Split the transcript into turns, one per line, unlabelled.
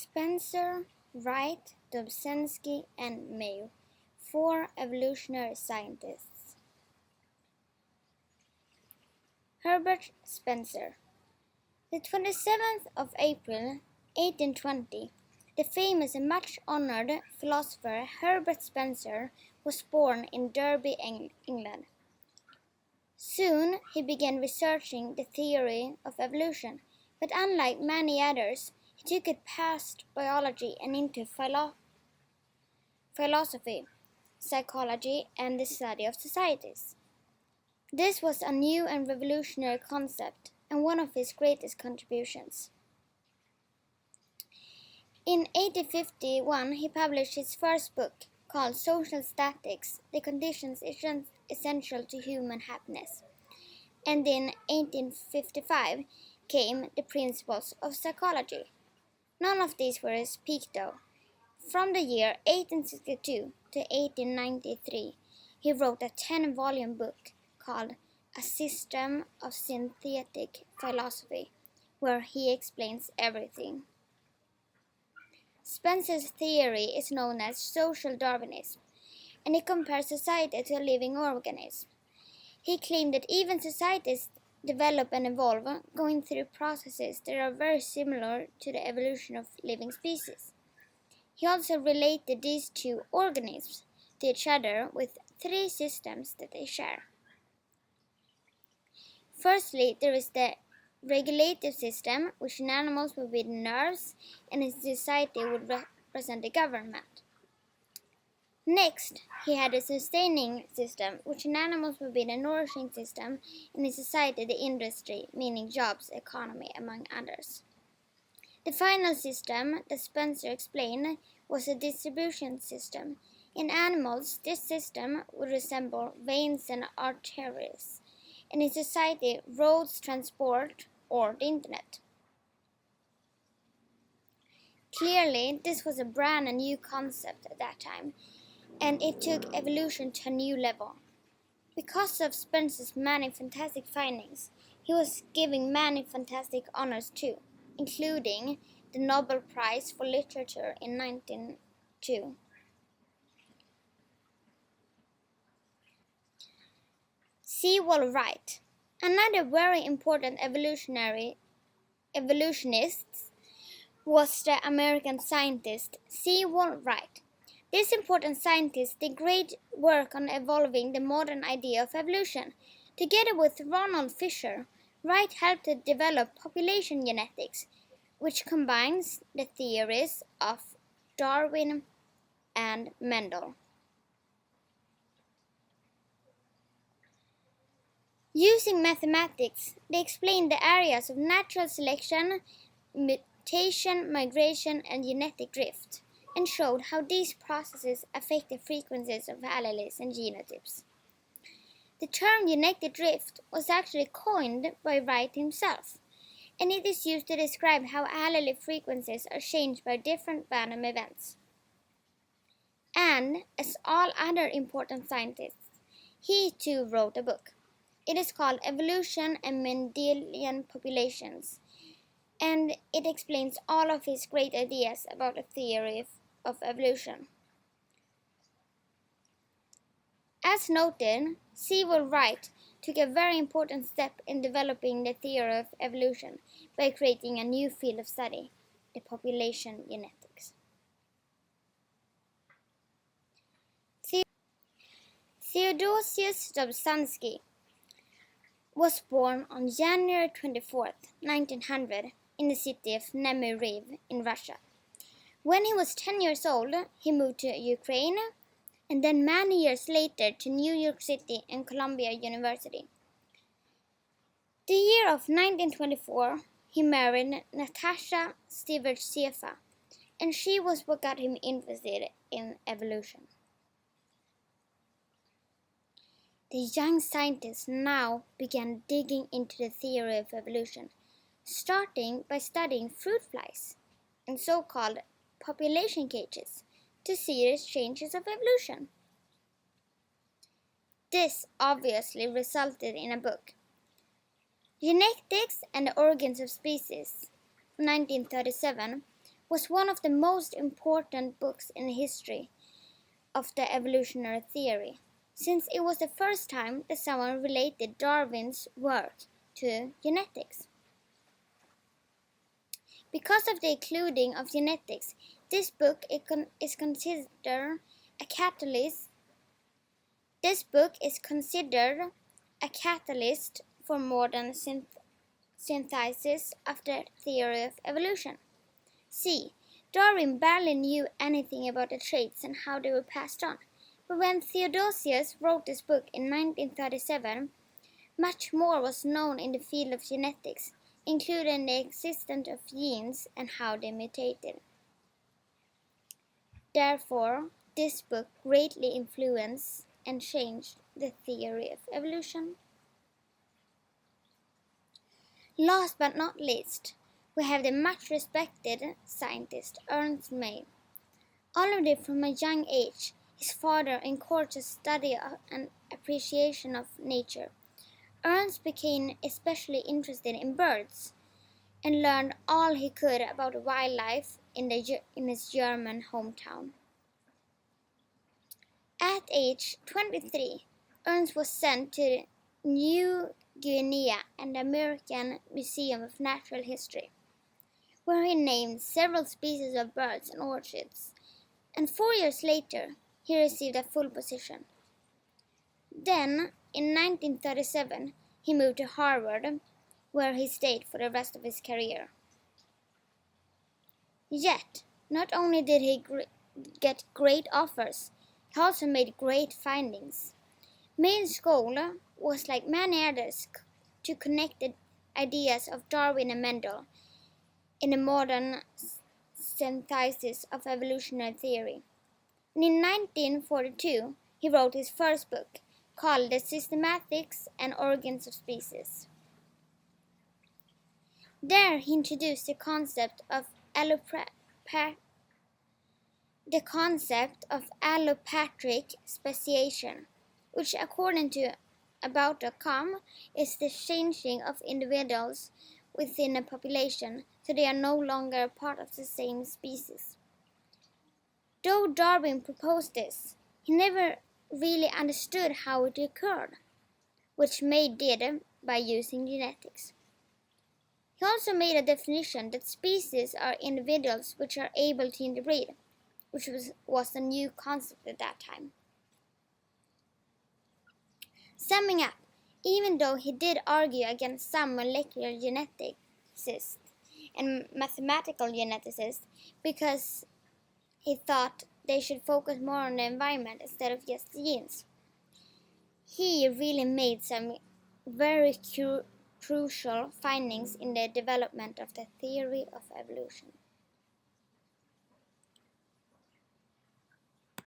Spencer, Wright, Dobzhansky, and Mayr, 4 evolutionary scientists. Herbert Spencer. The 27th of April, 1820, the famous and much honored philosopher Herbert Spencer was born in Derby, England. Soon he began researching the theory of evolution, but unlike many others, he took it past biology and into philosophy, psychology, and the study of societies. This was a new and revolutionary concept, and one of his greatest contributions. In 1851, he published his first book, called Social Statics, The Conditions Essential to Human Happiness, and in 1855 came The Principles of Psychology. None of these were his peak though. From the year 1862 to 1893, he wrote a 10-volume book called A System of Synthetic Philosophy, where he explains everything. Spencer's theory is known as social Darwinism, and he compares society to a living organism. He claimed that even societies develop and evolve, going through processes that are very similar to the evolution of living species. He also related these two organisms to each other with 3 systems that they share. Firstly, there is the regulative system, which in animals would be the nerves, and in society would represent the government. Next, he had a sustaining system, which in animals would be the nourishing system, and in society the industry, meaning jobs, economy, among others. The final system that Spencer explained was a distribution system. In animals, this system would resemble veins and arteries, and in society, roads, transport, or the internet. Clearly, this was a brand new concept at that time, and it took evolution to a new level. Because of Spencer's many fantastic findings, he was given many fantastic honors too, including the Nobel Prize for Literature in 1902. Wright. Another very important evolutionist was the American scientist Wright. This important scientist did great work on evolving the modern idea of evolution. Together with Ronald Fisher, Wright helped to develop population genetics, which combines the theories of Darwin and Mendel. Using mathematics, they explained the areas of natural selection, mutation, migration, and genetic drift, and showed how these processes affect the frequencies of alleles and genotypes. The term genetic drift was actually coined by Wright himself, and it is used to describe how allele frequencies are changed by different random events. And, as all other important scientists, he too wrote a book. It is called Evolution and Mendelian Populations, and it explains all of his great ideas about the theory of evolution. As noted, Wright took a very important step in developing the theory of evolution by creating a new field of study, the population genetics. Theodosius Dobzhansky was born on January 24, 1900, in the city of Mayr in Russia. When he was 10 years old, he moved to Ukraine, and then many years later to New York City and Columbia University. The year of 1924, he married Natasha Stivertseva, and she was what got him interested in evolution. The young scientist now began digging into the theory of evolution, starting by studying fruit flies in so-called population cages to see the changes of evolution. This obviously resulted in a book, Genetics and the Organs of Species, 1937, was one of the most important books in the history of the evolutionary theory, since it was the first time that someone related Darwin's work to genetics. Because of the including of genetics, this book is considered a catalyst. This book is considered a catalyst for modern synthesis of the theory of evolution. See, Darwin barely knew anything about the traits and how they were passed on, but when Theodosius wrote this book in 1937, much more was known in the field of genetics, including the existence of genes and how they mutated. Therefore, this book greatly influenced and changed the theory of evolution. Last but not least, we have the much respected scientist Ernst Mayr. Already from a young age, his father encouraged a study and appreciation of nature. Ernst became especially interested in birds and learned all he could about wildlife in his German hometown. At age 23, Ernst was sent to New Guinea and the American Museum of Natural History, where he named several species of birds and orchids, and 4 years later he received a full position. Then, in 1937, he moved to Harvard, where he stayed for the rest of his career. Yet, not only did he get great offers, he also made great findings. Mayr's goal was, like many others, to connect the ideas of Darwin and Mendel in a modern synthesis of evolutionary theory. And in 1942, he wrote his first book, called The Systematics and Origins of Species. There he introduced the concept of allopatric speciation, which according to About.com is the changing of individuals within a population so they are no longer part of the same species. Though Darwin proposed this, he never really understood how it occurred, which Mayr did by using genetics. He also made a definition that species are individuals which are able to interbreed, which was a new concept at that time. Summing up, even though he did argue against some molecular geneticists and mathematical geneticists because he thought they should focus more on the environment instead of just the genes, he really made some very crucial findings in the development of the theory of evolution.